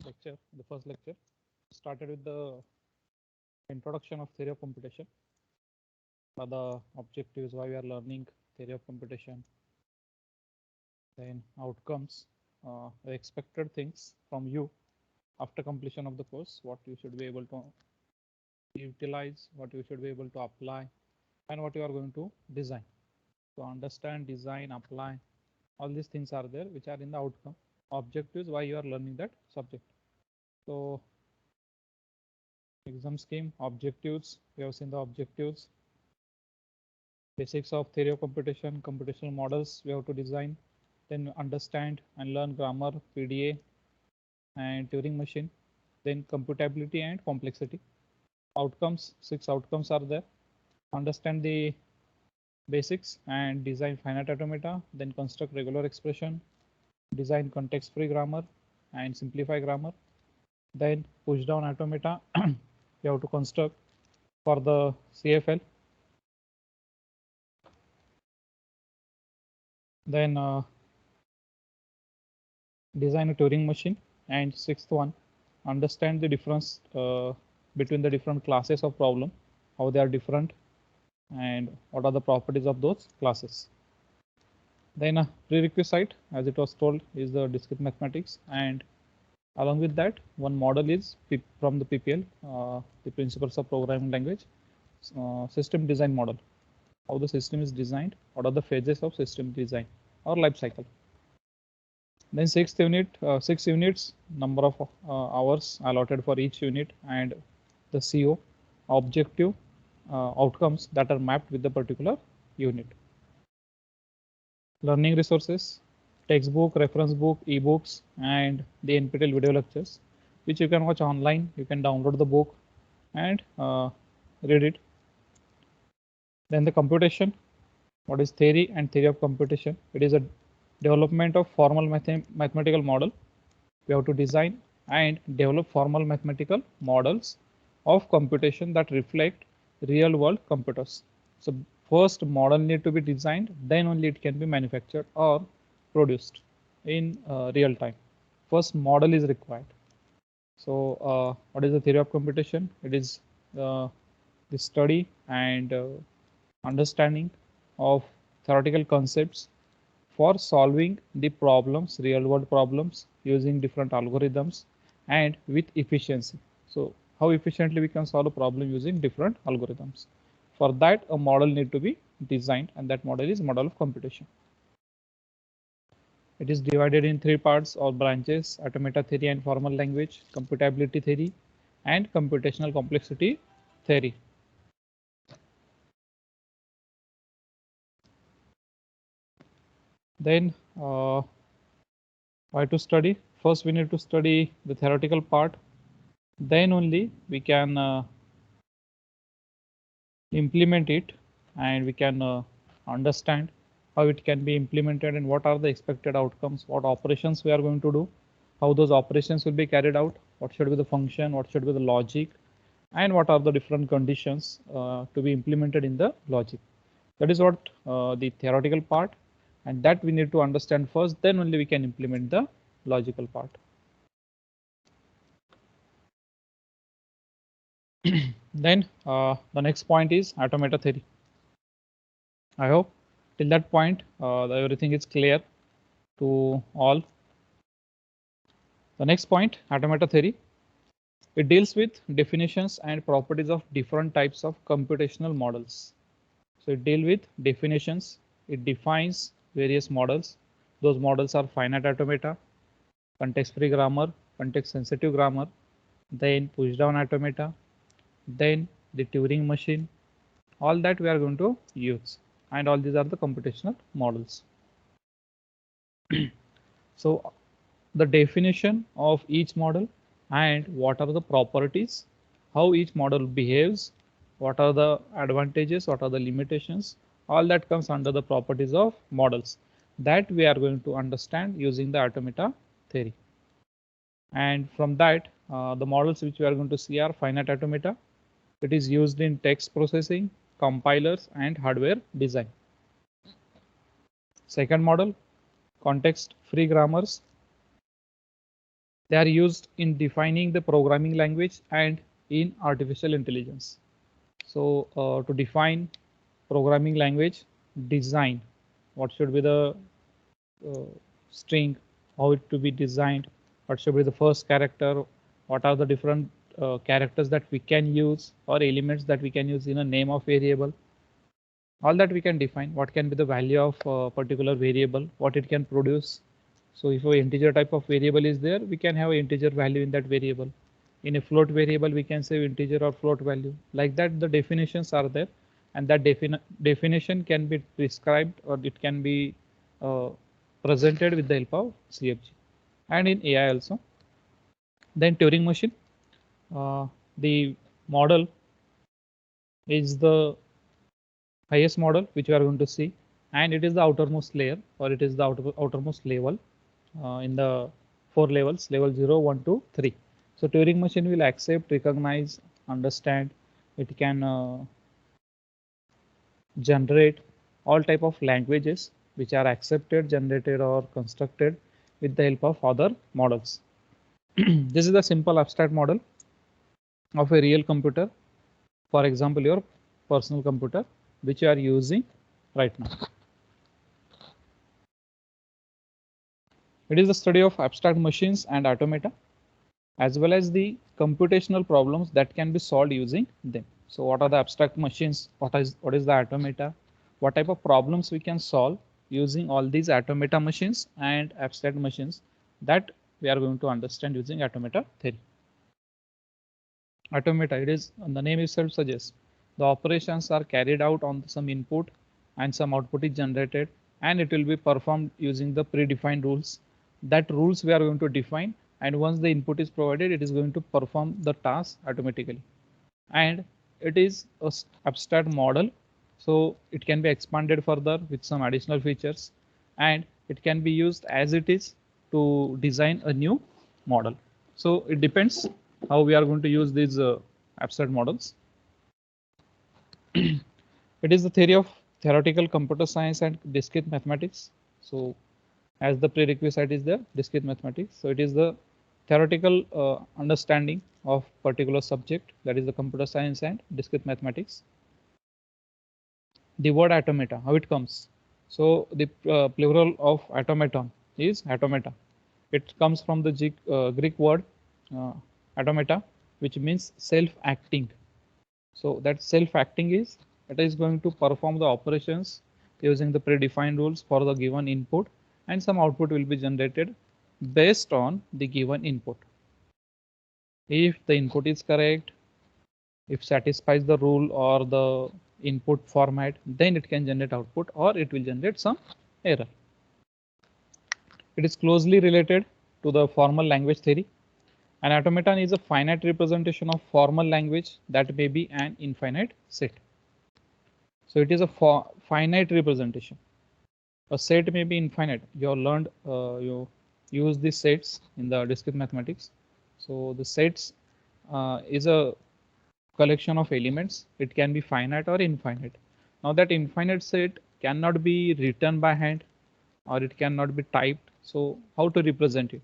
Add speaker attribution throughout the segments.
Speaker 1: lecture, the first lecture, started with the introduction of theory of computation, the objectives, why we are learning theory of computation, then outcomes, expected things from you after completion of the course, what you should be able to utilize, what you should be able to apply, and what you are going to design. So understand, design, apply, all these things are there which are in the outcome. Objectives, why you are learning that subject. So exam scheme, objectives, we have seen the objectives. Basics of theory of computation, computational models we have to design, then understand and learn grammar, PDA and Turing machine, then computability and complexity. Outcomes, 6 outcomes are there. Understand the basics and design finite automata, then construct regular expression, design context-free grammar and simplify grammar. Then push down automata, you have to construct for the CFL. Then design a Turing machine. And sixth one, understand the difference between the different classes of problem, how they are different, and what are the properties of those classes. Then a prerequisite, as it was told, is the discrete mathematics, and along with that, one model is from the PPL, the principles of programming language, system design model, how the system is designed, what are the phases of system design or life cycle. Then sixth unit, 6 units, number of hours allotted for each unit, and the CO, objective outcomes that are mapped with the particular unit. Learning resources, textbook, reference book, ebooks, and the NPTEL video lectures, which you can watch online. You can download the book and read it. Then the computation, what is theory and theory of computation? It is a development of formal mathematical model. We have to design and develop formal mathematical models of computation that reflect real world computers. So first model need to be designed, then only it can be manufactured or produced in real time. First model is required. So what is the theory of computation? It is the study and understanding of theoretical concepts for solving the problems, real world problems, using different algorithms and with efficiency. So how efficiently we can solve a problem using different algorithms. For that, a model need to be designed, and that model is model of computation. It is divided in 3 parts or branches: automata theory and formal language, computability theory, and computational complexity theory. Then why to study? First, we need to study the theoretical part. Then only we can implement it, and we can understand how it can be implemented and what are the expected outcomes, what operations we are going to do, how those operations will be carried out, what should be the function, what should be the logic, and what are the different conditions to be implemented in the logic. That is what the theoretical part, and that we need to understand first, then only we can implement the logical part. Then the next point is automata theory. I hope till that point everything is clear to all. The next point, automata theory. It deals with definitions and properties of different types of computational models. So it deals with definitions. It defines various models. Those models are finite automata, context-free grammar, context-sensitive grammar, then push-down automata, then the Turing machine. All that we are going to use, and all these are the computational models. So the definition of each model and what are the properties, how each model behaves, what are the advantages, what are the limitations, all that comes under the properties of models that we are going to understand using the automata theory. And from that, the models which we are going to see are finite automata. It is used in text processing, compilers, and hardware design. Second model, context-free grammars. They are used in defining the programming language and in artificial intelligence. So to define programming language, design, what should be the string, how it to be designed, what should be the first character, what are the different characters that we can use or elements that we can use in a name of variable. All that we can define, what can be the value of a particular variable, what it can produce. So if an integer type of variable is there, we can have an integer value in that variable. In a float variable, we can say integer or float value. Like that, the definitions are there, and that definition can be prescribed or it can be presented with the help of CFG. And in AI also. Then Turing machine, the model is the highest model which we are going to see, and it is the outermost layer, or it is the outermost level in the 4 levels, level 0, 1, 2, 3. So Turing machine will accept, recognize, understand. It can generate all type of languages which are accepted, generated, or constructed with the help of other models. This is the simple abstract model of a real computer. For example, your personal computer, which you are using right now. It is the study of abstract machines and automata, as well as the computational problems that can be solved using them. So what are the abstract machines? What is the automata? What type of problems we can solve using all these automata machines and abstract machines that we are going to understand using automata theory. Automata, it is, the name itself suggests, the operations are carried out on some input and some output is generated, and it will be performed using the predefined rules. That rules we are going to define, and once the input is provided, it is going to perform the task automatically. And it is a abstract model, so it can be expanded further with some additional features, and it can be used as it is to design a new model. So it depends how we are going to use these abstract models. It is the theory of theoretical computer science and discrete mathematics. So as the prerequisite is the discrete mathematics. So it is the theoretical understanding of particular subject, that is the computer science and discrete mathematics. The word automata, how it comes? So the plural of automaton is automata. It comes from the Greek word automata, which means self-acting. So that self-acting is, it is going to perform the operations using the predefined rules for the given input, and some output will be generated based on the given input. If the input is correct, if satisfies the rule or the input format, then it can generate output, or it will generate some error. It is closely related to the formal language theory. An automaton is a finite representation of formal language that may be an infinite set. So it is a finite representation. A set may be infinite. You have learned, you use these sets in the discrete mathematics. So the sets is a collection of elements. It can be finite or infinite. Now that infinite set cannot be written by hand, or it cannot be typed. So how to represent it?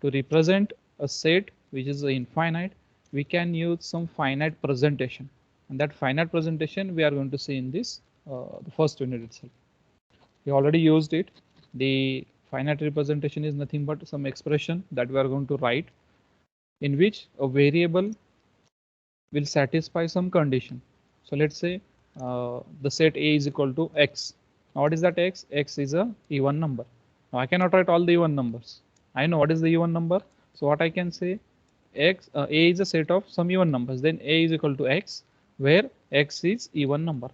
Speaker 1: To represent a set which is infinite, we can use some finite presentation, and that finite presentation we are going to see in this the first unit itself. We already used it. The finite representation is nothing but some expression that we are going to write, in which a variable will satisfy some condition. So let's say the set A is equal to X. Now what is that X? X is a even number. Now I cannot write all the even numbers. I know what is the even number. So what I can say, X, A is a set of some even numbers. Then A is equal to X, where X is even number.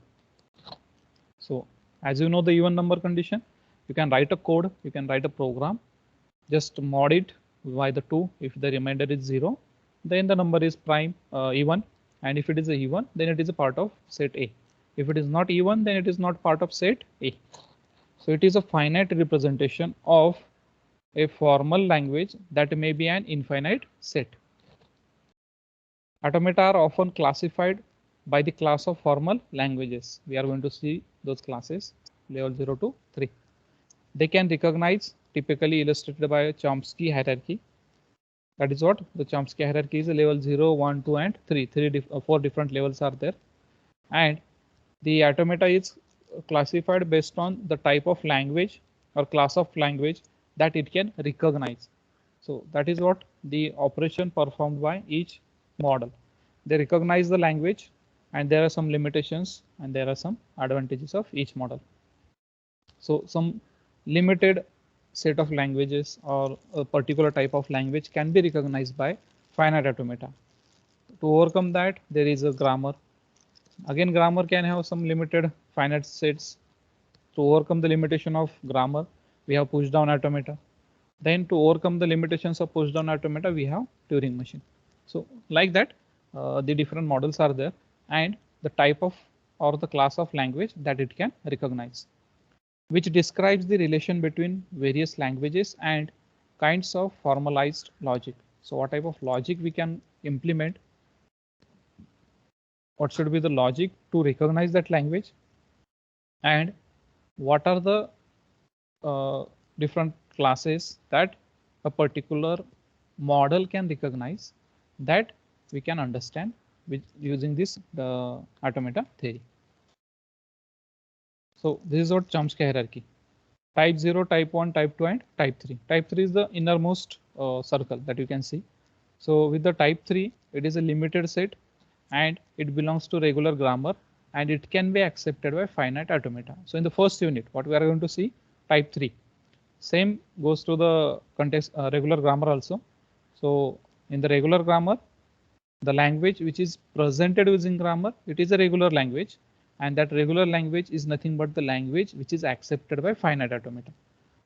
Speaker 1: So as you know the even number condition, you can write a code, you can write a program, just mod it by the 2. If the remainder is 0, then the number is prime even, and if it is a even, then it is a part of set A. If it is not even, then it is not part of set A. So it is a finite representation of a formal language that may be an infinite set. Automata are often classified by the class of formal languages. We are going to see those classes, level 0 to 3. They can recognize, typically illustrated by a Chomsky hierarchy. That is what the Chomsky hierarchy is. Level 0, 1, 2, and 3. 4 different levels are there. And the automata is classified based on the type of language or class of language that it can recognize. So that is what the operation performed by each model. They recognize the language, and there are some limitations and there are some advantages of each model. So some limited set of languages or a particular type of language can be recognized by finite automata. To overcome that, there is a grammar. Again, grammar can have some limited finite sets. To overcome the limitation of grammar, we have push-down automata. Then to overcome the limitations of push-down automata, we have Turing machine. So like that, the different models are there, and the type of or the class of language that it can recognize, which describes the relation between various languages and kinds of formalized logic. So what type of logic we can implement? What should be the logic to recognize that language? And what are the different classes that a particular model can recognize that we can understand with using this automata theory. So this is what Chomsky hierarchy. Type 0, type 1, type 2, and type 3. Type 3 is the innermost circle that you can see. So with the type 3, it is a limited set and it belongs to regular grammar, and it can be accepted by finite automata. So in the first unit, what we are going to see, type 3. Same goes to the context regular grammar also. So in the regular grammar, the language which is presented using grammar, it is a regular language, and that regular language is nothing but the language which is accepted by finite automata.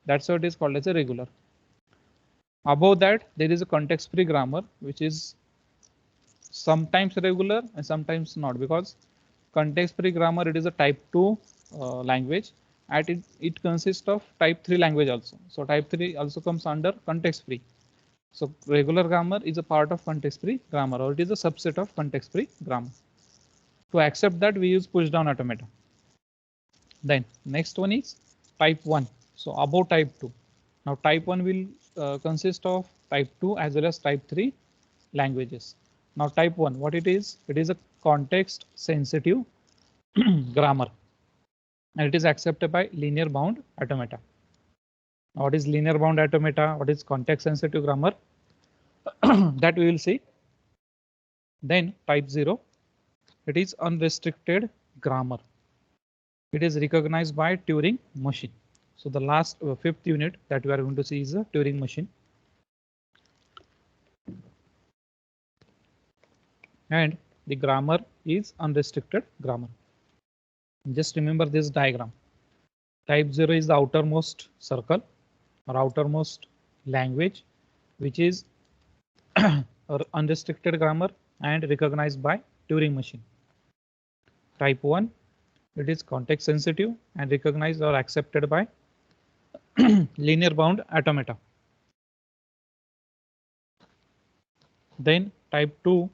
Speaker 1: That's why it is called as a regular. Above that, there is a context-free grammar, which is sometimes regular and sometimes not, because context-free grammar, it is a type 2 language, and it consists of type 3 language also. So type 3 also comes under context-free. So regular grammar is a part of context-free grammar, or it is a subset of context-free grammar. To accept that, we use push-down automata. Then next one is type 1. So above type 2. Now type 1 will consist of type 2 as well as type 3 languages. Now type 1, what it is? It is a context sensitive grammar, and it is accepted by linear bound automata. Now, what is linear bound automata? What is context sensitive grammar? That we will see. Then type 0, it is unrestricted grammar. It is recognized by Turing machine. So the last fifth unit that we are going to see is a Turing machine. And the grammar is unrestricted grammar. Just remember this diagram. Type 0 is the outermost circle or outermost language, which is unrestricted grammar and recognized by Turing machine. Type 1, it is context sensitive and recognized or accepted by linear bound automata. Then type 2,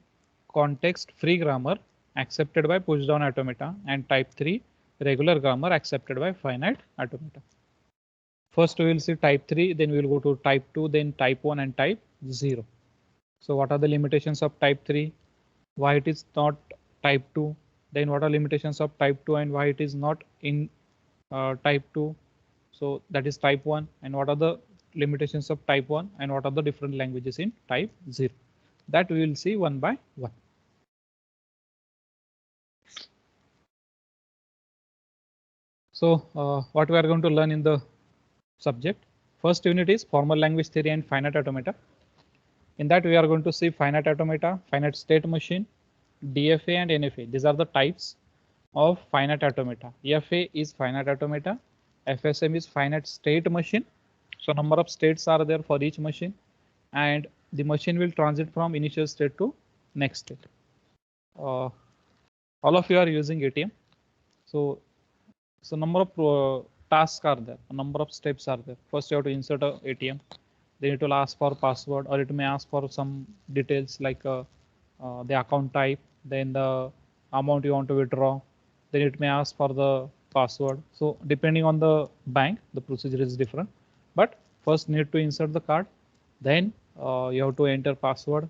Speaker 1: context free grammar accepted by push down automata, and type 3, regular grammar accepted by finite automata. First we will see type 3, then we will go to type 2, then type 1 and type 0. So what are the limitations of type 3? Why it is not type 2? Then what are limitations of type 2 and why it is not in type 2? So that is type 1. And what are the limitations of type 1 and what are the different languages in type 0? That we will see one by one. So what we are going to learn in the subject. First unit is formal language theory and finite automata. In that we are going to see finite automata, finite state machine, DFA and NFA. These are the types of finite automata. FA is finite automata, FSM is finite state machine. So number of states are there for each machine, and the machine will transit from initial state to next state. All of you are using ATM. So number of tasks are there, a number of steps are there. First you have to insert a ATM. Then it will ask for password, or it may ask for some details like the account type, then the amount you want to withdraw. Then it may ask for the password. So depending on the bank, the procedure is different. But first need to insert the card. Then you have to enter password,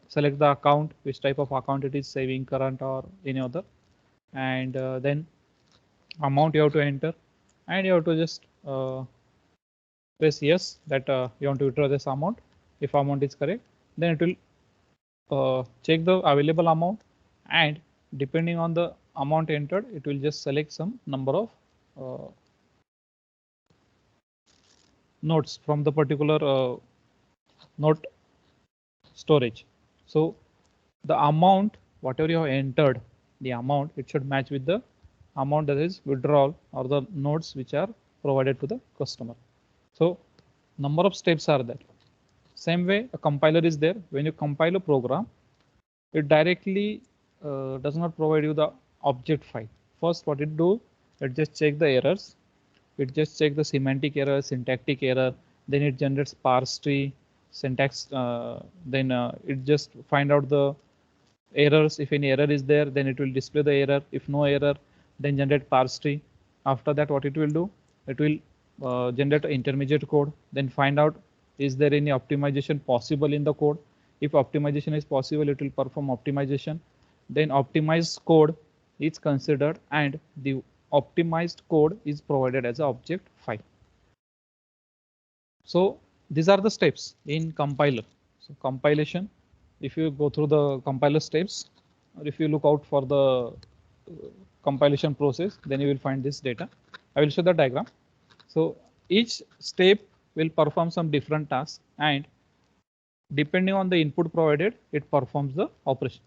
Speaker 1: select the account, which type of account it is, saving, current, or any other, and then amount you have to enter, and you have to just press yes that you want to withdraw this amount. If amount is correct, then it will check the available amount, and depending on the amount entered, it will just select some number of notes from the particular note storage. So the amount, whatever you have entered, the amount, it should match with the amount that is withdrawal or the notes which are provided to the customer. So number of steps are there. Same way a compiler is there. When you compile a program, it directly does not provide you the object file. First, what it do, it just check the errors. It just check the semantic error, syntactic error, then it generates parse tree, syntax, then it just find out the errors. If any error is there, then it will display the error. If no error, then generate parse tree. After that, what it will do, it will generate intermediate code, then find out is there any optimization possible in the code. If optimization is possible, it will perform optimization. Then optimized code is considered, and the optimized code is provided as an object file. So these are the steps in compiler. So compilation, if you go through the compiler steps, or if you look out for the compilation process, then you will find this data. I will show the diagram. So each step will perform some different tasks, and depending on the input provided, it performs the operation.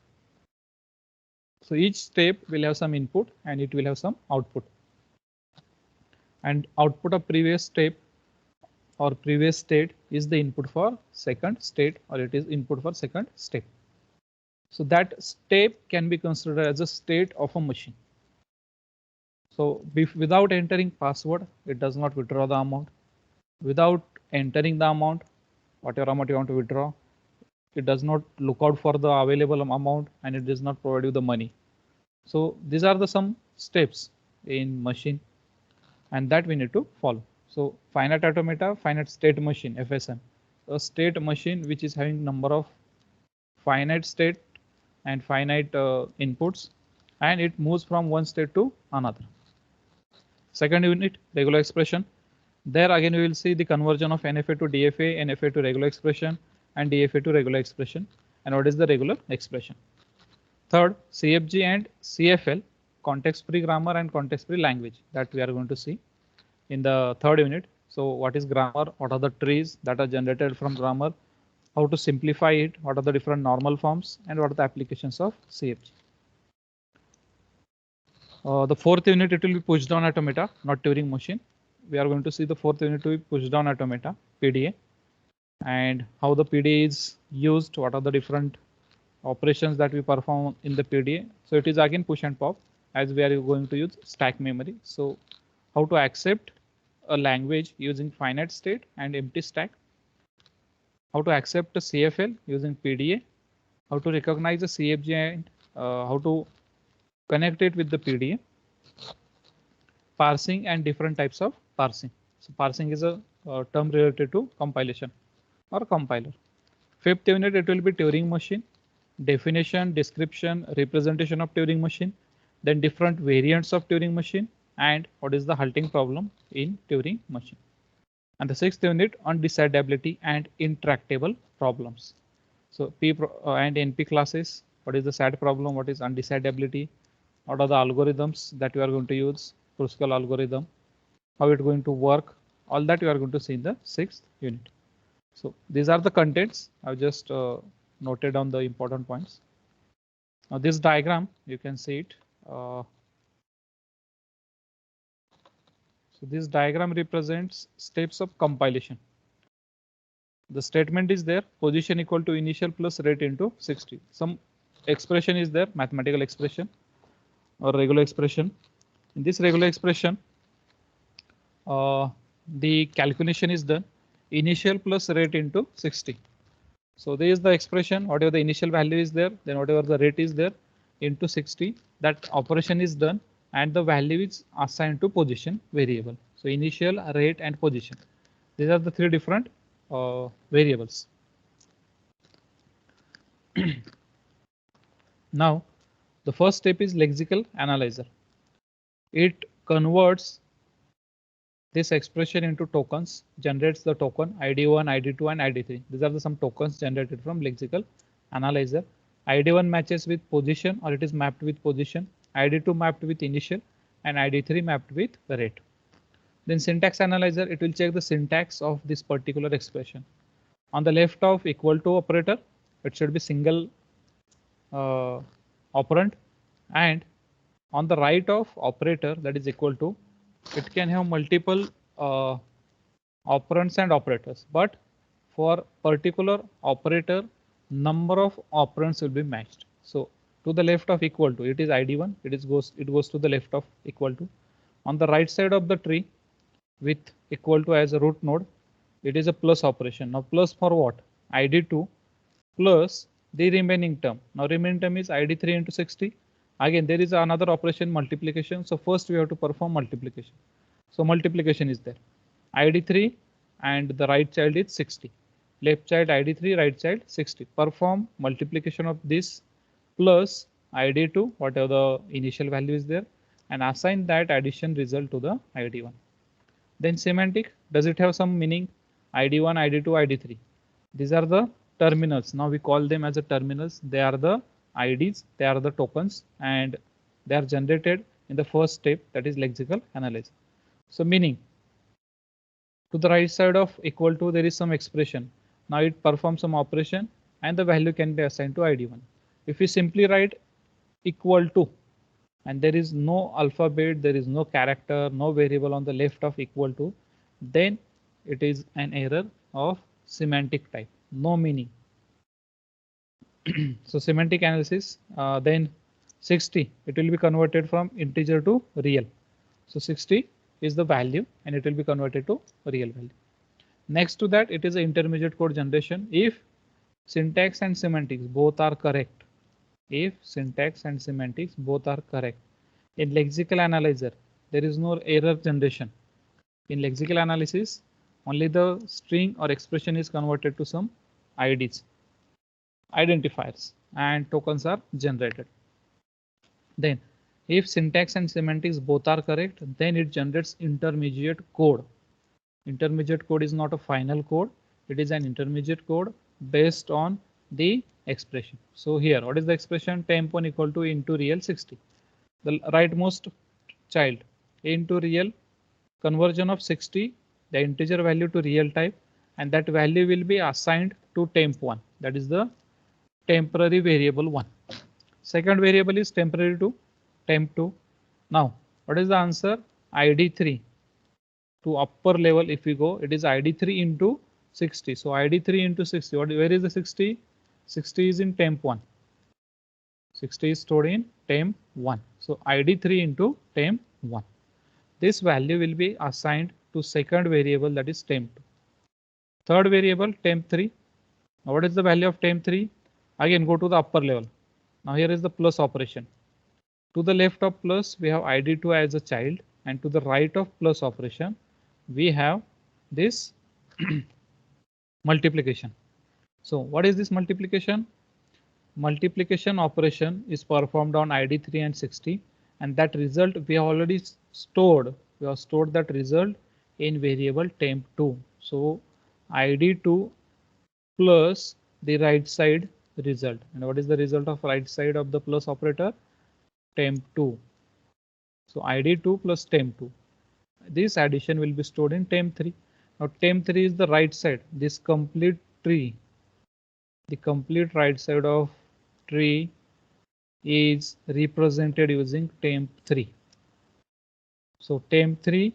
Speaker 1: So each step will have some input and it will have some output. And output of previous step or previous state is the input for second state, or it is input for second step. So that step can be considered as a state of a machine. So without entering password, it does not withdraw the amount. Without entering the amount, whatever amount you want to withdraw, it does not look out for the available amount, and it does not provide you the money. So these are the some steps in machine, and that we need to follow. So finite automata, finite state machine, FSM, a state machine which is having number of finite state and finite inputs, and it moves from one state to another. Second unit, regular expression. There again, we will see the conversion of NFA to DFA, NFA to regular expression, and DFA to regular expression. And what is the regular expression? Third, CFG and CFL, context-free grammar and context-free language, that we are going to see in the third unit. So what is grammar? What are the trees that are generated from grammar? How to simplify it? What are the different normal forms? And what are the applications of CFG? The fourth unit, it will be push down automata, not Turing machine. We are going to see the fourth unit to be push down automata, PDA, and how the PDA is used. What are the different operations that we perform in the PDA? So it is again push and pop, as we are going to use stack memory. So how to accept a language using finite state and empty stack. How to accept a CFL using PDA. How to recognize a CFG and how to connect it with the PDA. Parsing and different types of parsing. So parsing is a term related to compilation or compiler. Fifth unit, it will be Turing machine. Definition, description, representation of Turing machine, then different variants of Turing machine, and what is the halting problem in Turing machine. And the sixth unit on decidability and intractable problems. So P and NP classes, what is the SAT problem, what is undecidability, what are the algorithms that we are going to use, Kruskal algorithm, how it's going to work, all that you are going to see in the sixth unit. So these are the contents. I've just noted down the important points. Now this diagram, you can see it. So this diagram represents steps of compilation. The statement is there, position equal to initial plus rate into 60. Some expression is there, mathematical expression or regular expression. In this regular expression, the calculation is done, initial plus rate into 60. So there is the expression, whatever the initial value is there, then whatever the rate is there into 60, that operation is done, and the value is assigned to position variable. So initial, rate, and position. These are the three different variables. Now, the first step is lexical analyzer. It converts this expression into tokens, generates the token ID1, ID2, and ID3. These are some tokens generated from lexical analyzer. ID1 matches with position, or it is mapped with position. ID2 mapped with initial, and ID3 mapped with rate. Then syntax analyzer, it will check the syntax of this particular expression. On the left of equal to operator, it should be single operand, and on the right of operator, that is equal to, it can have multiple operands and operators, but for particular operator, number of operands will be matched. So to the left of equal to, it is ID1, it goes to the left of equal to. On the right side of the tree with equal to as a root node, it is a plus operation. Now plus for what? ID2 plus the remaining term. Now remaining term is ID3 into 60. Again, there is another operation, multiplication. So first we have to perform multiplication. So multiplication is there. ID3 and the right child is 60. Left child ID3, right child 60. Perform multiplication of this plus ID2, whatever the initial value is there, and assign that addition result to the ID1. Then semantic, does it have some meaning? ID1, ID2, ID3. These are the terminals. Now we call them as a terminals. They are the IDs, they are the tokens, and they are generated in the first step, that is lexical analysis. So meaning, to the right side of equal to, there is some expression. Now it performs some operation and the value can be assigned to ID1. If we simply write equal to, and there is no alphabet, there is no character, no variable on the left of equal to, then it is an error of semantic type, no meaning. So semantic analysis, then 60, it will be converted from integer to real. So 60 is the value and it will be converted to real value. Next to that, it is an intermediate code generation. If syntax and semantics both are correct, if syntax and semantics both are correct, in lexical analyzer, there is no error generation. In lexical analysis, only the string or expression is converted to some IDs, identifiers, and tokens are generated. Then if syntax and semantics both are correct, then it generates intermediate code. Intermediate code is not a final code. It is an intermediate code based on the expression. So here, what is the expression? Temp1 equal to into real 60. The rightmost child into real, conversion of 60, the integer value to real type, and that value will be assigned to temp1. That is the temporary variable 1. Second variable is temporary 2, temp2. Now, what is the answer? ID3 to upper level. If we go, it is ID3 into 60. So ID3 into 60. Where is the 60? 60 is in temp1. 60 is stored in temp1. So ID3 into temp1. This value will be assigned to second variable, that is temp2. Third variable, temp3. Now what is the value of temp3? Again, go to the upper level. Now here is the plus operation. To the left of plus, we have ID2 as a child, and to the right of plus operation, we have this multiplication. So what is this multiplication? Multiplication operation is performed on ID3 and 60, and that result we have already stored. We have stored that result in variable temp2. So ID2 plus the right side result. And what is the result of right side of the plus operator? Temp2. So ID2 plus temp2. This addition will be stored in temp3. Now temp3 is the right side. This complete tree, the complete right side of tree is represented using temp3. So temp3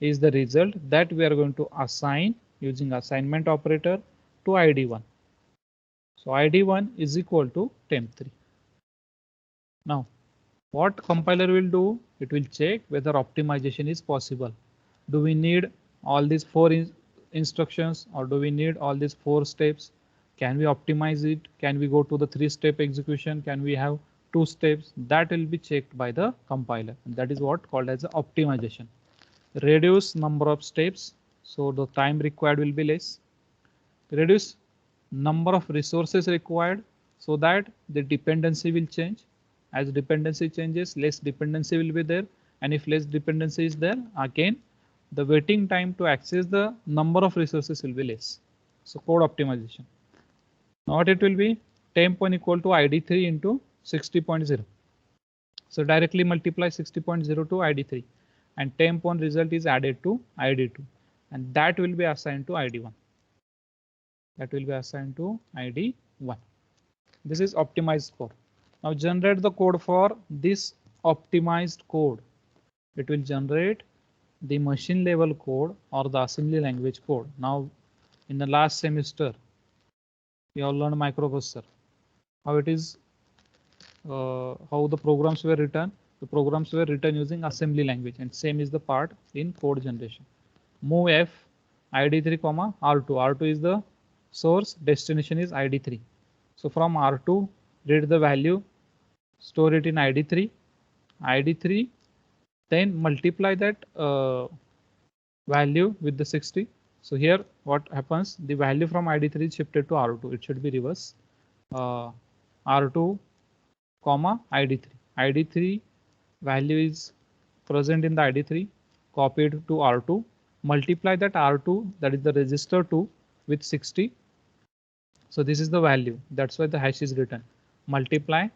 Speaker 1: is the result that we are going to assign using assignment operator to ID1. So ID1 is equal to temp3. Now, what compiler will do? It will check whether optimization is possible. Do we need all these 4 instructions, or do we need all these 4 steps? Can we optimize it? Can we go to the 3-step execution? Can we have 2 steps? That will be checked by the compiler. And that is what called as optimization. Reduce number of steps, so the time required will be less. reduce number of resources required so that the dependency will change. As dependency changes, less dependency will be there, and if less dependency is there, again the waiting time to access the number of resources will be less. So code optimization. Now what it will be, temp one equal to id3 into 60.0. So directly multiply 60.0 to id3, and temp one result is added to id2, and that will be assigned to id1. That will be assigned to id1. This is optimized code. Now generate the code for this optimized code. It will generate the machine level code or the assembly language code. Now in the last semester, we all learned microprocessor, how it is, how the programs were written. The programs were written using assembly language, and same is the part in code generation. Move f id3 comma r2. R2 is the source, destination is id3. So from R2, read the value, store it in id3, id3, then multiply that value with the 60. So here what happens, the value from id3 is shifted to R2. It should be reverse. R2 comma id3. id3 value is present in the id3, copied to R2, multiply that R2, that is the register 2, with 60. So this is the value. That's why the hash is written. Multiply.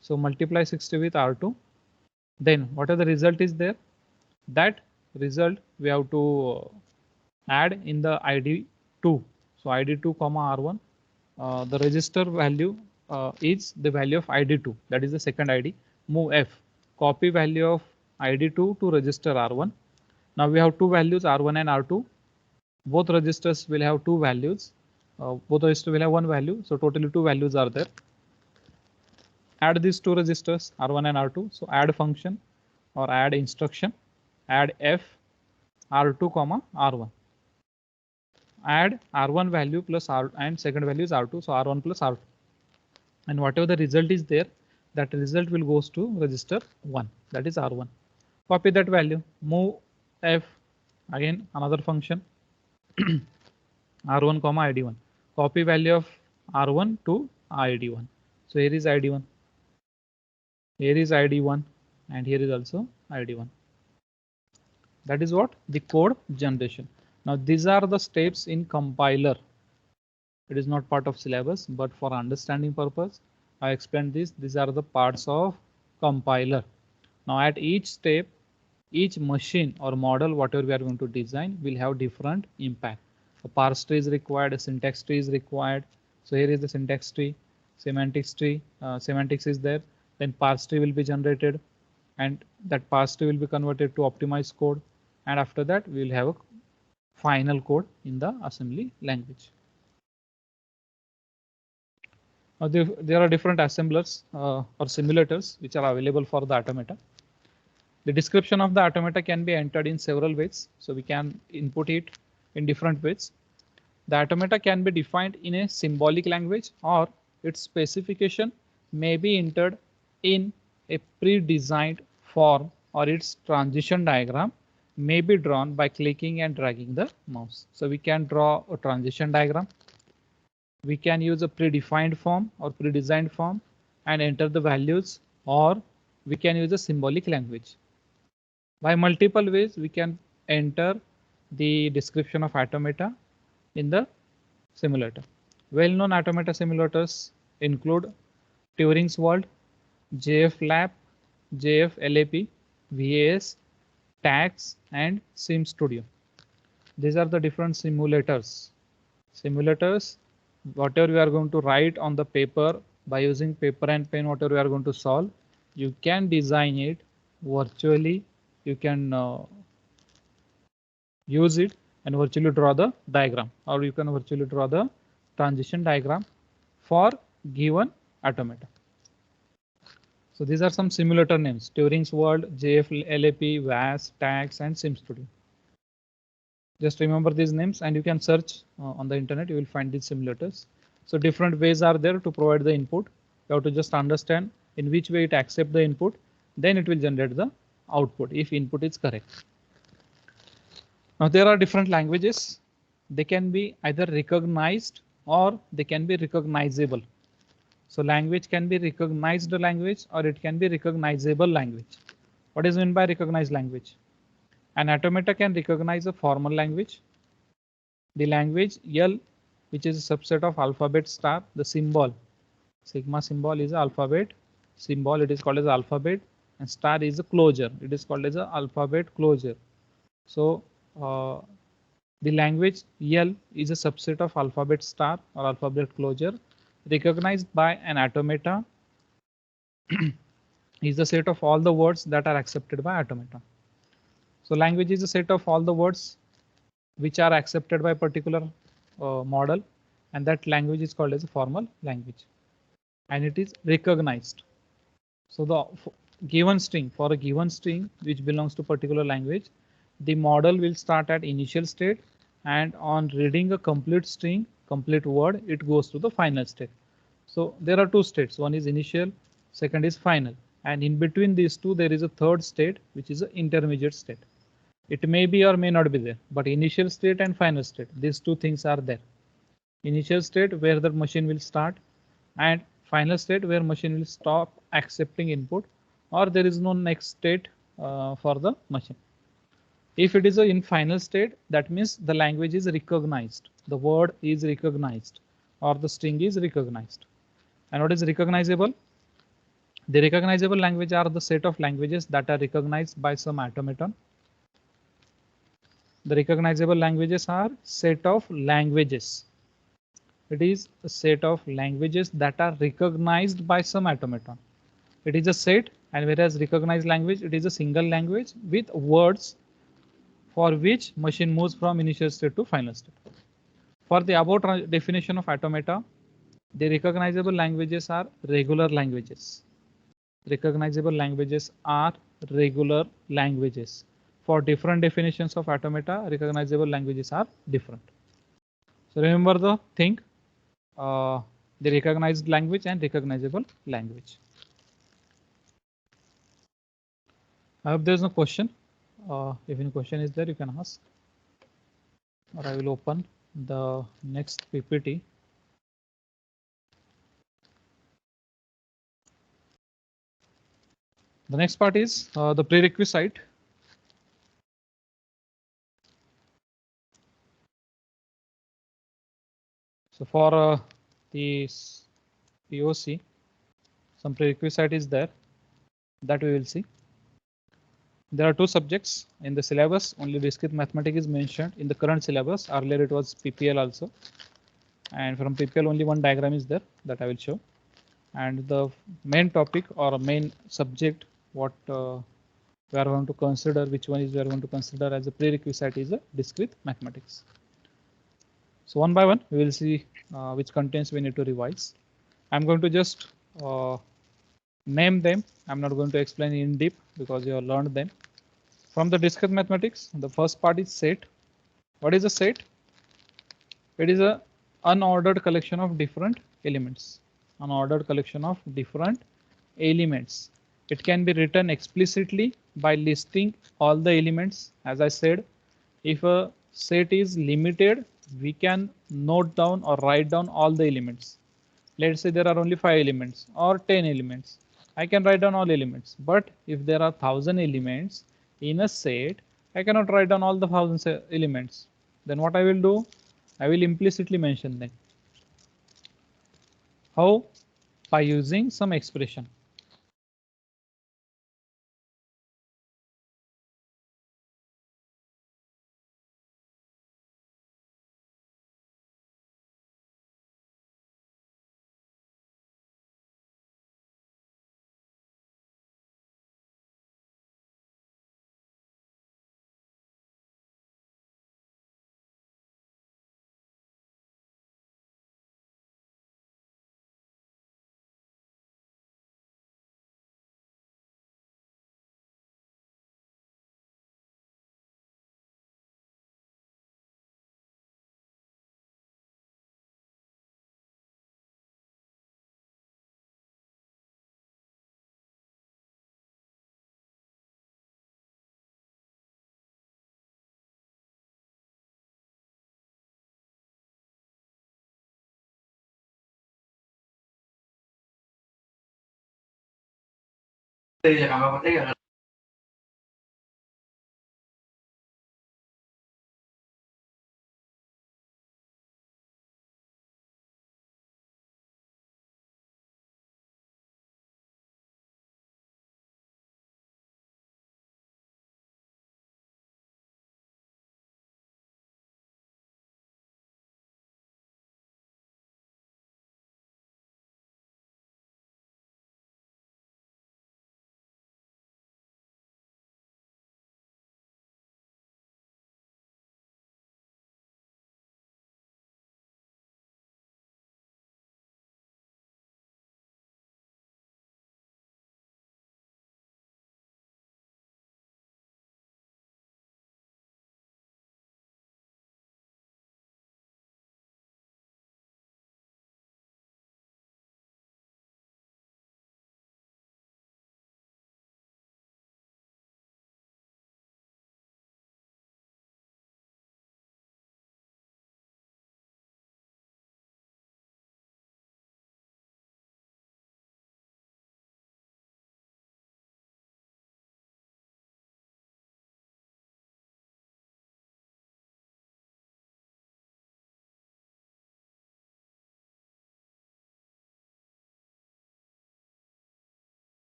Speaker 1: So multiply 60 with R2. Then what are the result is there? That result we have to add in the id2. So id2 comma r1. The register value is the value of id2. That is the second id. Move f. Copy value of id2 to register r1. Now we have two values, r1 and r2. Both registers will have two values. Both registers will have one value. So totally two values are there. Add these two registers, r1 and r2. So add function or add instruction. Add f r2 comma r1. Add r1 value plus r, and second value is r2. So r1 plus r2. And whatever the result is there, that result will goes to register 1. That is r1. Copy that value. Move f, again another function, r1 comma id1. Copy value of r1 to id1. So here is id1. Here is id1, and here is also id1. That is what the code generation. Now these are the steps in compiler. It is not part of syllabus, but for understanding purpose, I explained this. These are the parts of compiler. Now at each step, each machine or model, whatever we are going to design, will have different impact. A parse tree is required, a syntax tree is required. So here is the syntax tree, semantics tree, semantics is there. Then parse tree will be generated, and that parse tree will be converted to optimized code. And after that, we will have a final code in the assembly language. Now there are different assemblers or simulators which are available for the automata. The description of the automata can be entered in several ways. So we can input it in different ways. The automata can be defined in a symbolic language, or its specification may be entered in a pre-designed form, or its transition diagram may be drawn by clicking and dragging the mouse. So we can draw a transition diagram. We can use a predefined form or pre-designed form and enter the values, or we can use a symbolic language. By multiple ways, we can enter the description of automata in the simulator. Well-known automata simulators include Turing's World, JFLab, JFLAP, VAS, TAX, and SimStudio. These are the different simulators. Simulators, whatever we are going to write on the paper by using paper and pen, whatever we are going to solve, you can design it virtually. You can use it and virtually draw the diagram, or you can virtually draw the transition diagram for given automata. So these are some simulator names: Turing's World, JFLAP, VAS, TAX, and SimStudio. Just remember these names, and you can search on the internet. You will find these simulators. So different ways are there to provide the input. You have to just understand in which way it accepts the input. Then it will generate the output if input is correct. Now there are different languages. they can be either recognized or they can be recognizable. So language can be recognized language or it can be recognizable language. What is meant by recognized language? An automata can recognize a formal language. The language L, which is a subset of alphabet star, the symbol, sigma symbol is alphabet symbol, it is called as alphabet, and star is a closure, it is called as a alphabet closure. So the language L is a subset of alphabet star or alphabet closure recognized by an automata is the set of all the words that are accepted by automata. So language is a set of all the words which are accepted by a particular model, and that language is called as a formal language, and it is recognized. So the given string, for a given string which belongs to particular language, the model will start at initial state, and on reading a complete string, complete word, it goes to the final state. So there are two states, one is initial, second is final, and in between these two there is a third state which is an intermediate state. It may be or may not be there, but initial state and final state, these two things are there. Initial state where the machine will start, and final state where machine will stop accepting input, or there is no next state for the machine. If it is in final state, that means the language is recognized, the word is recognized, or the string is recognized. And what is recognizable? The recognizable language are the set of languages that are recognized by some automaton. The recognizable languages are set of languages. It is a set of languages that are recognized by some automaton. It is a set, and whereas recognized language, it is a single language with words for which machine moves from initial state to final state. For the above definition of automata, the recognizable languages are regular languages. Recognizable languages are regular languages. For different definitions of automata, recognizable languages are different. So remember the thing, the recognized language and recognizable language. I hope there's no question. If any question is there, you can ask, or I will open the next PPT. The next part is the prerequisite. So for the POC, some prerequisite is there that we will see. There are two subjects in the syllabus. Only discrete mathematics is mentioned in the current syllabus. Earlier it was PPL also, and from PPL only one diagram is there that I will show. And the main topic or main subject what we are going to consider, which one is we are going to consider as a prerequisite, is a discrete mathematics. So one by one we will see which contents we need to revise. I'm going to just name them. I'm not going to explain in deep because you have learned them. From the discrete mathematics, the first part is set. What is a set? It is a unordered collection of different elements. Unordered collection of different elements. It can be written explicitly by listing all the elements. As I said, if a set is limited, we can note down or write down all the elements. Let's say there are only 5 elements or 10 elements. I can write down all elements. But if there are 1000 elements in a set, I cannot write down all the 1000 elements. Then what I will do? I will implicitly mention them. How? By using some expression.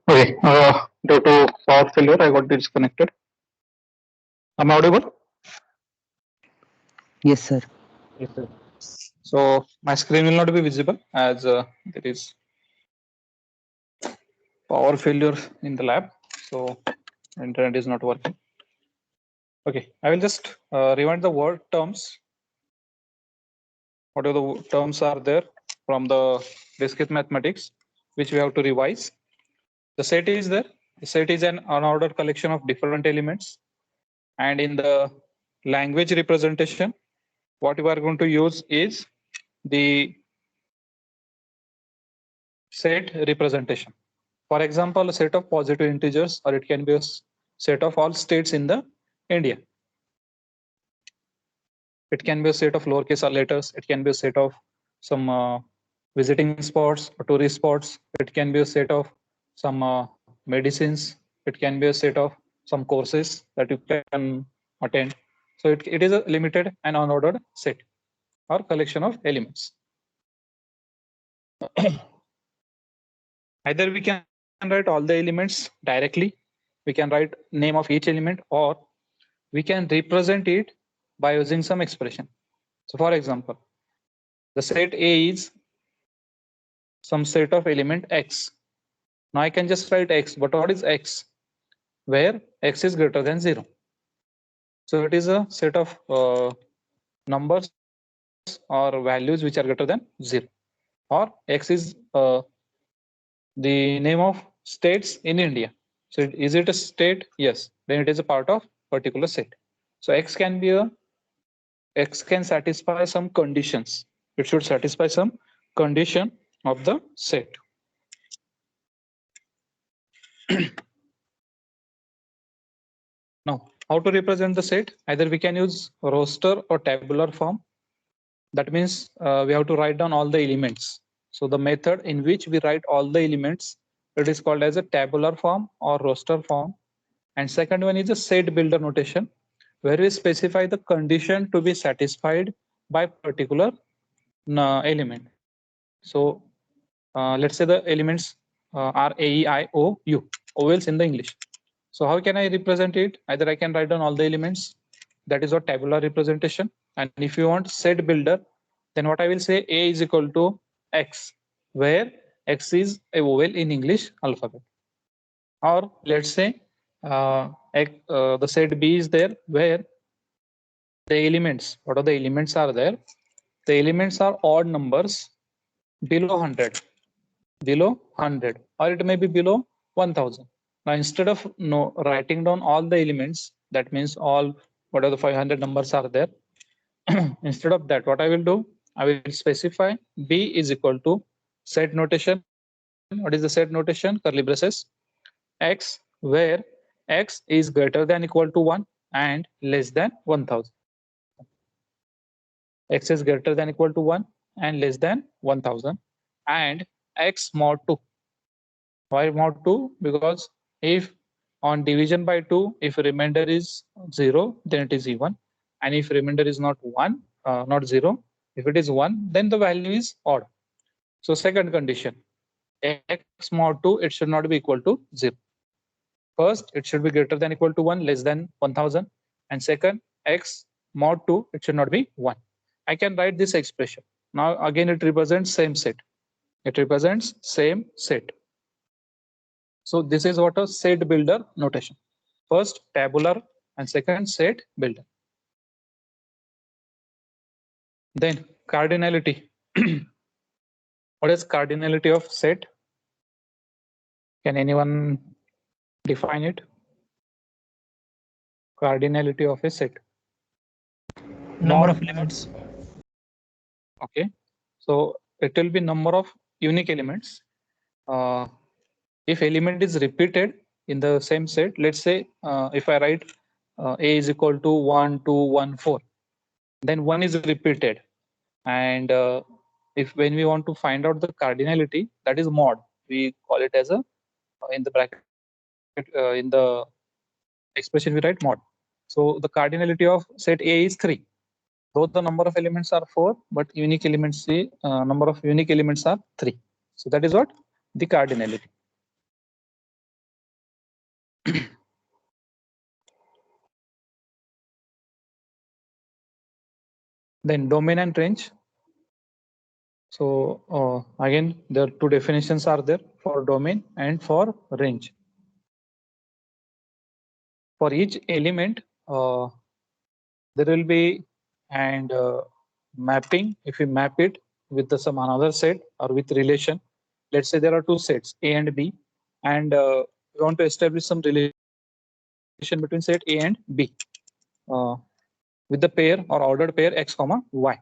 Speaker 1: Okay, due to power failure, I got disconnected. Am I audible?
Speaker 2: Yes, sir.
Speaker 1: Yes, sir. So my screen will not be visible as there is power failure in the lab. So internet is not working. Okay, I will just rewind the word terms. Whatever the terms are there from the discrete mathematics, which we have to revise. The set is there. The set is an unordered collection of different elements. And in the language representation, what we are going to use is the set representation. For example, a set of positive integers, or it can be a set of all states in the India. It can be a set of lowercase letters. It can be a set of some visiting spots or tourist spots. It can be a set of some medicines. It can be a set of some courses that you can attend. So it is a limited and unordered set or collection of elements. Either we can write all the elements directly, we can write name of each element, or we can represent it by using some expression. So for example, the set A is some set of element X. Now I can just write X, but what is X? Where X is greater than 0. So it is a set of numbers or values which are greater than 0. Or X is the name of states in India. So is it a state? Yes. Then it is a part of particular set. So X can satisfy some conditions. It should satisfy some condition of the set. Now, how to represent the set? Either we can use roster or tabular form. That means we have to write down all the elements. So the method in which we write all the elements, it is called as a tabular form or roster form. And second one is a set builder notation, where we specify the condition to be satisfied by particular element. So let's say the elements are A, E, I, O, U, vowels in the English. So how can I represent it? Either I can write down all the elements. That is what tabular representation. And if you want set builder, then what I will say, A is equal to X, where X is a vowel in English alphabet. Or let's say the set B is there, where the elements, what are the elements are there? The elements are odd numbers below 100. below 100 or it may be below 1000. Now instead of writing down all the elements, that means all whatever the 500 numbers are there, instead of that, what I will do, I will specify B is equal to set notation. What is the set notation? Curly braces x, where x is greater than equal to 1 and less than 1000. X is greater than equal to 1 and less than 1000, and x mod 2. Why mod 2? Because if on division by 2, if remainder is 0, then it is even, and if remainder is not 1, not 0, if it is 1, then the value is odd. So second condition, x mod 2, it should not be equal to 0. First, it should be greater than equal to 1, less than 1000, and second, x mod 2, it should not be 1. I can write this expression. Now again, it represents same set. It represents same set. So this is what a set builder notation. First tabular and second set builder. Then cardinality. What is cardinality of set? Can anyone define it? Cardinality of a set.
Speaker 2: Number of elements.
Speaker 1: Okay. So it will be number of unique elements. If element is repeated in the same set, let's say if I write A is equal to 1, 2, 1, 4, then 1 is repeated. And if when we want to find out the cardinality, that is mod. We call it as a in the bracket in the expression we write mod. So the cardinality of set A is 3. Though the number of elements are 4, but unique elements number of unique elements are 3. So that is what the cardinality. Then domain and range. So again, there are two definitions are there for domain and for range. For each element, there will be and mapping. If we map it with some another set or with relation, let's say there are two sets A and B, and we want to establish some relation between set A and B with the pair or ordered pair x comma y.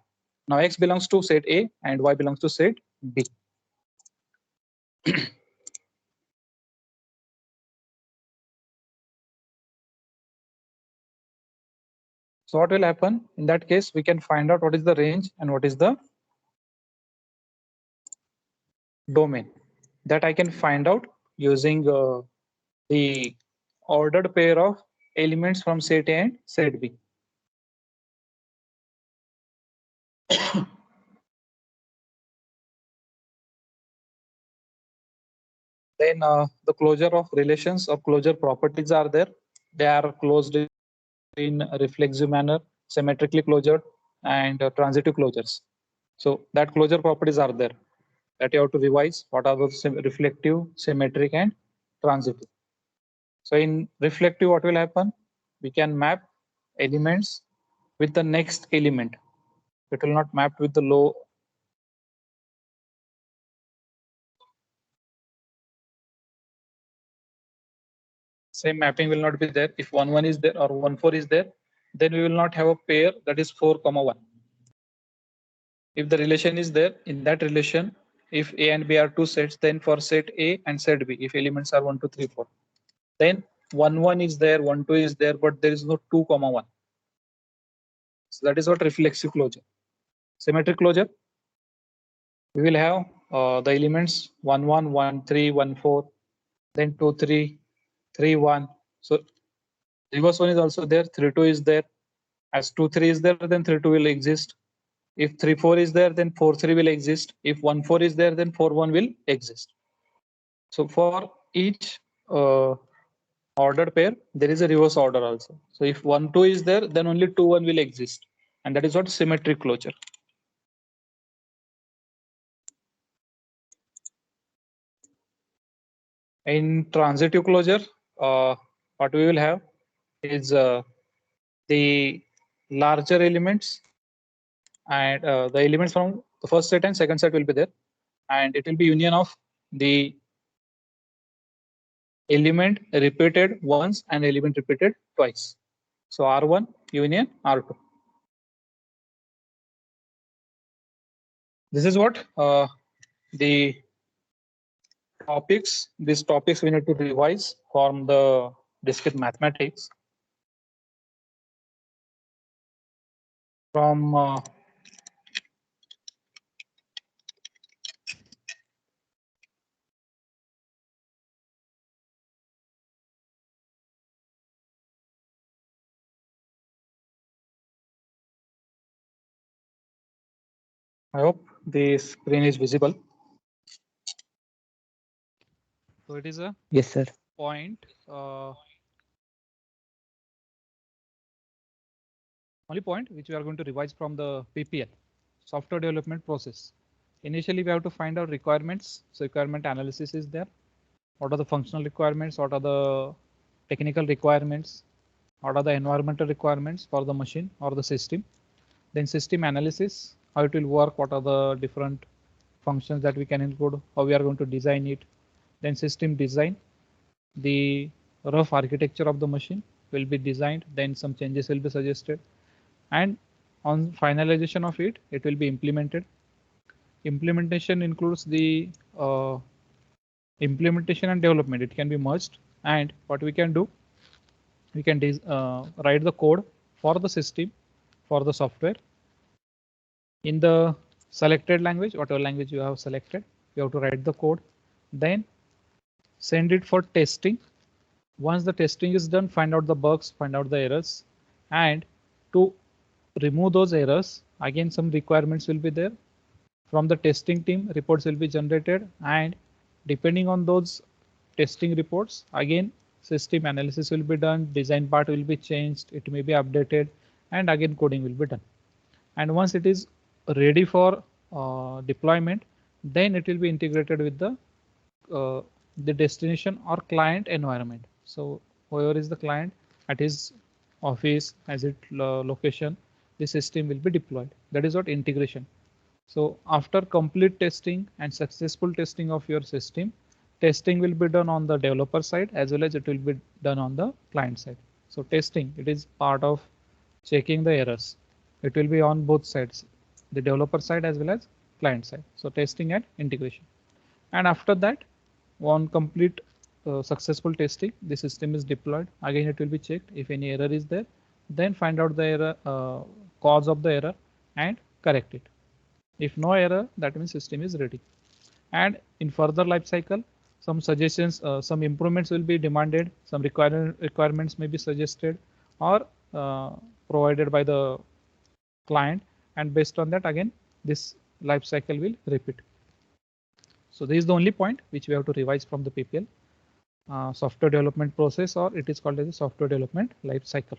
Speaker 1: Now x belongs to set A and y belongs to set B. So what will happen in that case? We can find out what is the range and what is the domain. That I can find out using the ordered pair of elements from set A and set B. Then the closure of relations or closure properties are there. They are closed in a reflexive manner, symmetrically closure, and transitive closures. So that closure properties are there that you have to revise. What are those? Reflective, symmetric, and transitive. So in reflective, what will happen? We can map elements with the next element. It will not map with the low. Same mapping will not be there. If 1, 1 is there or 1, 4 is there, then we will not have a pair that is 4, 1. If the relation is there, in that relation, if A and B are two sets, then for set A and set B, if elements are 1, 2, 3, 4, then 1, 1 is there, 1, 2 is there, but there is no 2, 1. So that is what reflexive closure. Symmetric closure, we will have the elements 1, 1, 1, 3, 1, 4, then 2, 3, 3, 1. So reverse one is also there, 3, 2 is there. As 2, 3 is there, then 3, 2 will exist. If 3, 4 is there, then 4, 3 will exist. If 1, 4 is there, then 4, 1 will exist. So for each ordered pair, there is a reverse order also. So if 1, 2 is there, then only 2, 1 will exist. And that is what symmetric closure. In transitive closure, what we will have is the larger elements and the elements from the first set and second set will be there, and it will be union of the element repeated once and element repeated twice. So R1 union R2. This is what the topics. These topics we need to revise from the discrete mathematics. From I hope the screen is visible. So it is a
Speaker 2: Yes, sir.
Speaker 1: point. Only point which we are going to revise from the PPL, software development process. Initially, we have to find out requirements. So requirement analysis is there. What are the functional requirements? What are the technical requirements? What are the environmental requirements for the machine or the system? Then system analysis, how it will work, what are the different functions that we can include, how we are going to design it. Then system design, the rough architecture of the machine will be designed, then some changes will be suggested, and on finalization of it, it will be implemented. Implementation includes the implementation and development. It can be merged, and what we can do, we can write the code for the system, for the software in the selected language, whatever language you have selected. You have to write the code, then send it for testing. Once the testing is done, find out the bugs, find out the errors, and to remove those errors, again some requirements will be there. From the testing team, reports will be generated, and depending on those testing reports, again system analysis will be done, design part will be changed, it may be updated, and again coding will be done. And once it is ready for deployment, then it will be integrated with the destination or client environment. So whoever is the client, at his office, as its location, the system will be deployed. That is what integration. So after complete testing and successful testing of your system, testing will be done on the developer side as well as it will be done on the client side. So testing, it is part of checking the errors. It will be on both sides, the developer side as well as client side. So testing and integration. And after that, on complete successful testing, the system is deployed. Again, it will be checked. If any error is there, then find out the error, cause of the error and correct it. If no error, that means system is ready. And in further life cycle, some suggestions, some improvements will be demanded, some requirements may be suggested or provided by the client, and based on that, again this life cycle will repeat. So this is the only point which we have to revise from the PPL software development process, or it is called as a software development life cycle.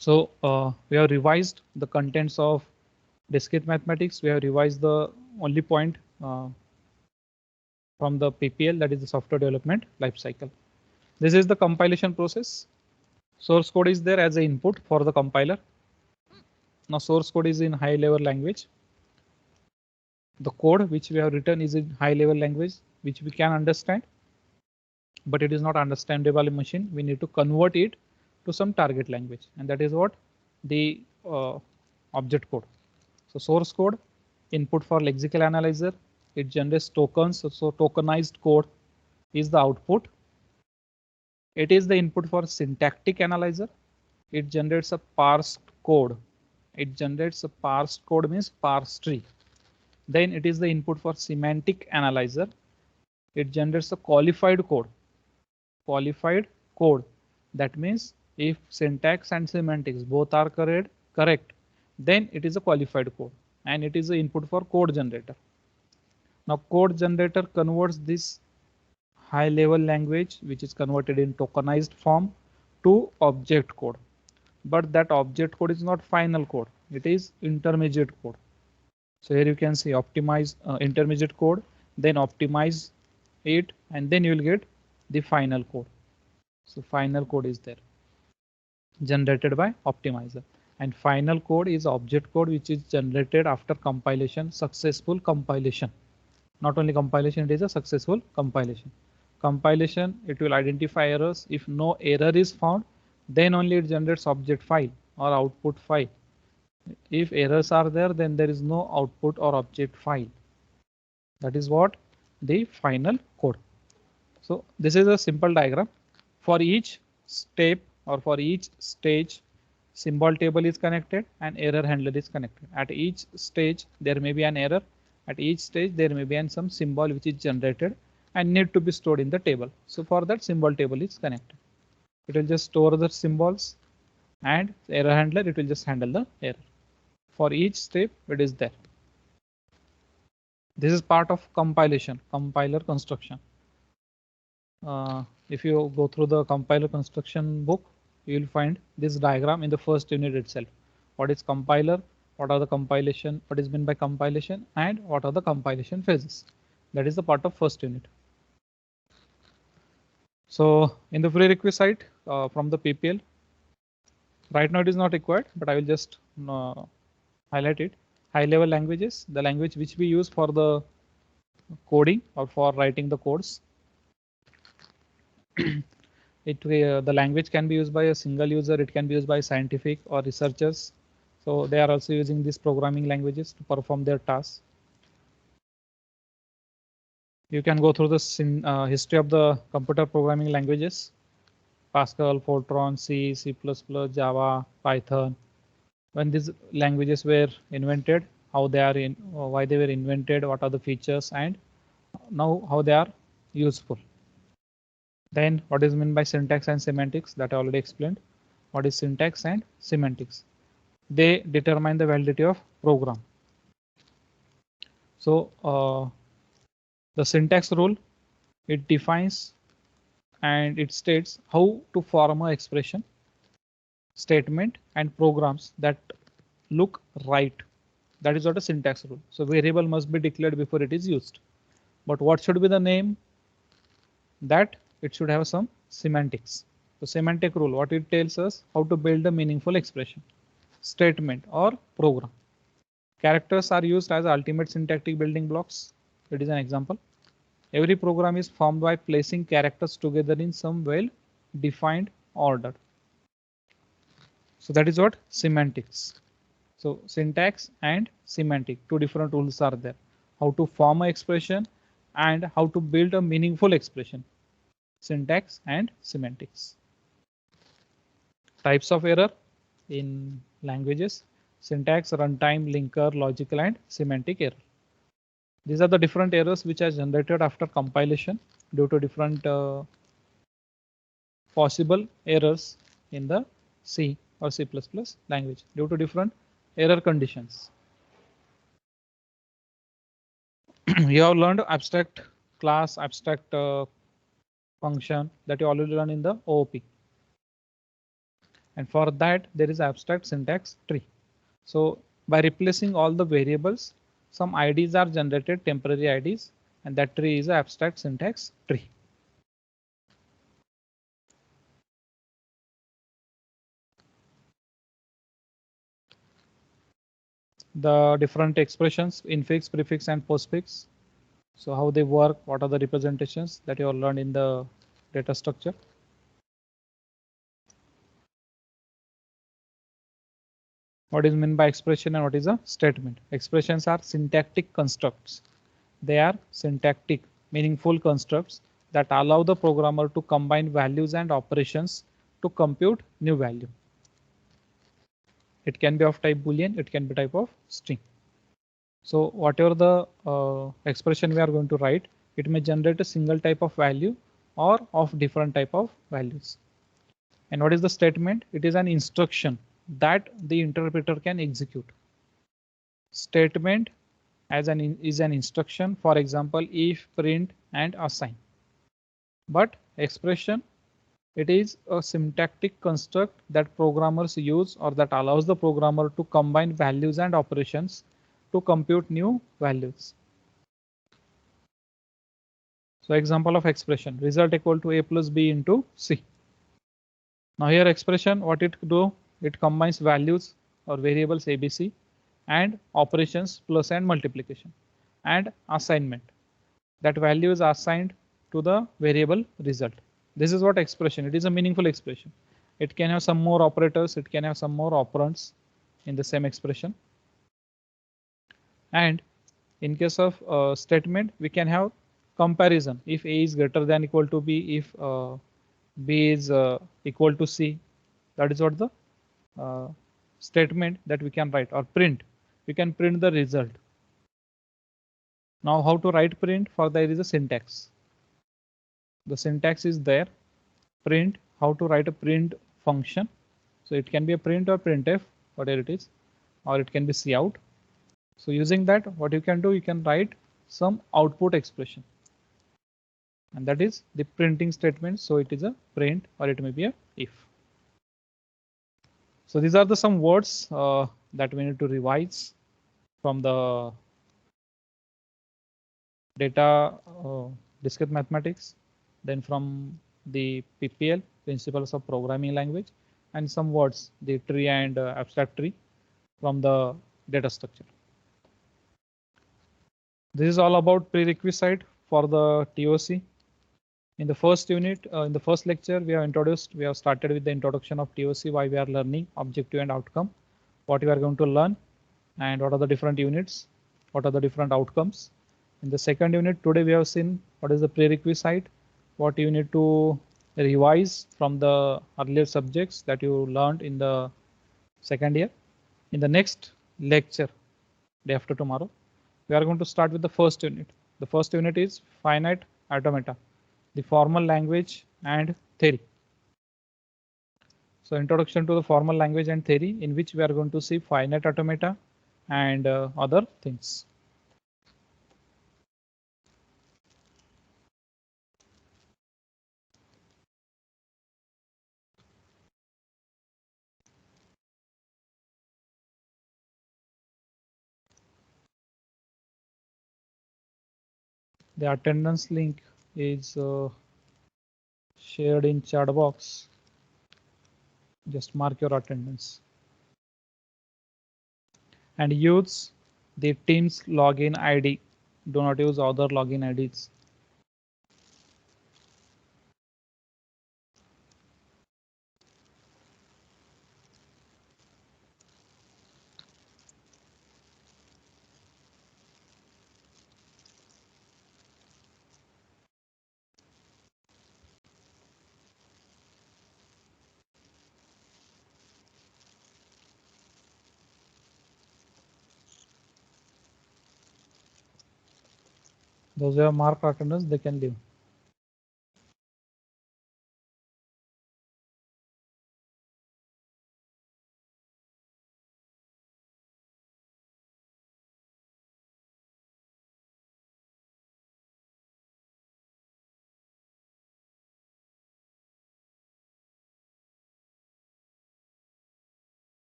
Speaker 1: So we have revised the contents of discrete mathematics. We have revised the only point from the PPL, that is the software development life cycle. This is the compilation process. Source code is there as an input for the compiler. Now source code is in high level language. The code which we have written is in high level language, which we can understand, but it is not understandable in machine. We need to convert it to some target language, and that is what the object code. So source code, input for lexical analyzer, it generates tokens. So tokenized code is the output. It is the input for syntactic analyzer. It generates a parsed code. It generates a parsed code means parse tree. Then it is the input for semantic analyzer. It generates a qualified code. Qualified code. That means if syntax and semantics both are correct, then it is a qualified code, and it is the input for code generator. Now code generator converts this high level language, which is converted in tokenized form, to object code. But that object code is not final code. It is intermediate code. So here you can see optimize intermediate code, then optimize it, and then you will get the final code. So final code is there, generated by optimizer. And final code is object code, which is generated after compilation, successful compilation. Not only compilation, it is a successful compilation. Compilation, it will identify errors. If no error is found, then only it generates object file or output file. If errors are there, then there is no output or object file. That is what the final code. So this is a simple diagram. For each step or for each stage, symbol table is connected and error handler is connected. At each stage, there may be an error. At each stage, there may be some symbol which is generated and need to be stored in the table. So for that, symbol table is connected. It will just store the symbols, and error handler, it will just handle the error. For each step, it is there. This is part of compilation, compiler construction. If you go through the compiler construction book, you will find this diagram in the first unit itself. What is compiler? What are the compilation? What is meant by compilation? And what are the compilation phases? That is the part of first unit. So in the prerequisite from the PPL, right now it is not required, but I will just highlight it. High level languages, the language which we use for the coding or for writing the codes. The language can be used by a single user. It can be used by scientific or researchers. So they are also using these programming languages to perform their tasks. You can go through the history of the computer programming languages: Pascal, Fortran, C, C++, Java, Python. When these languages were invented, how they are why they were invented, what are the features, and now how they are useful. Then what is meant by syntax and semantics, that I already explained. What is syntax and semantics? They determine the validity of program. So the syntax rule, it defines and it states how to form an expression, statement, and programs that look right. That is what a syntax rule. So variable must be declared before it is used. But what should be the name? That it should have some semantics. The semantic rule, what it tells us, how to build a meaningful expression, statement, or program. Characters are used as ultimate syntactic building blocks. It is an example. Every program is formed by placing characters together in some well-defined order. So that is what semantics. So syntax and semantic, two different rules are there. How to form an expression and how to build a meaningful expression. Syntax and semantics. Types of error in languages: syntax, runtime, linker, logical, and semantic error. These are the different errors which are generated after compilation due to different possible errors in the C or C++ language due to different error conditions. You have learned abstract class, abstract function that you already learned in the OOP. And for that, there is abstract syntax tree. So by replacing all the variables, some IDs are generated, temporary IDs, and that tree is an abstract syntax tree. The different expressions, infix, prefix, and postfix. So how they work, what are the representations that you have learned in the data structure. What is meant by expression and what is a statement? Expressions are syntactic constructs. They are syntactic, meaningful constructs that allow the programmer to combine values and operations to compute new value. It can be of type Boolean, it can be type of string. So whatever the expression we are going to write, it may generate a single type of value or of different type of values. And what is the statement? It is an instruction that the interpreter can execute. Statement is an instruction, for example, if, print, and assign. But expression, it is a syntactic construct that programmers use or that allows the programmer to combine values and operations to compute new values. So example of expression: result equal to A plus B into C. Now here expression, what it do? It combines values or variables ABC, and operations plus and multiplication, and assignment. That value is assigned to the variable result. This is what expression. It is a meaningful expression. It can have some more operators. It can have some more operands in the same expression. And in case of statement, we can have comparison. If A is greater than equal to B, if B is equal to C, that is what the statement that we can write, or print. We can print the result. Now how to write print? For there is a syntax. The syntax is there. Print, how to write a print function. So it can be a print or printf, whatever it is, or it can be cout. So using that, what you can do, you can write some output expression, and that is the printing statement. So it is a print, or it may be a if. So these are the some words that we need to revise from the data discrete mathematics, then from the PPL, principles of programming language, and some words, the tree and abstract tree from the data structure. This is all about prerequisite for the TOC. In the first unit, in the first lecture, we have started with the introduction of TOC, why we are learning objective and outcome, what we are going to learn, and what are the different units, what are the different outcomes. In the second unit, today we have seen what is the prerequisite, what you need to revise from the earlier subjects that you learned in the second year. In the next lecture, day after tomorrow, we are going to start with the first unit. The first unit is finite automata, the formal language and theory. So introduction to the formal language and theory, in which we are going to see finite automata and other things. The attendance link is shared in chat box. Just mark your attendance and use the Teams login ID. Do not use other login IDs. Those who have marked attendance, they can leave.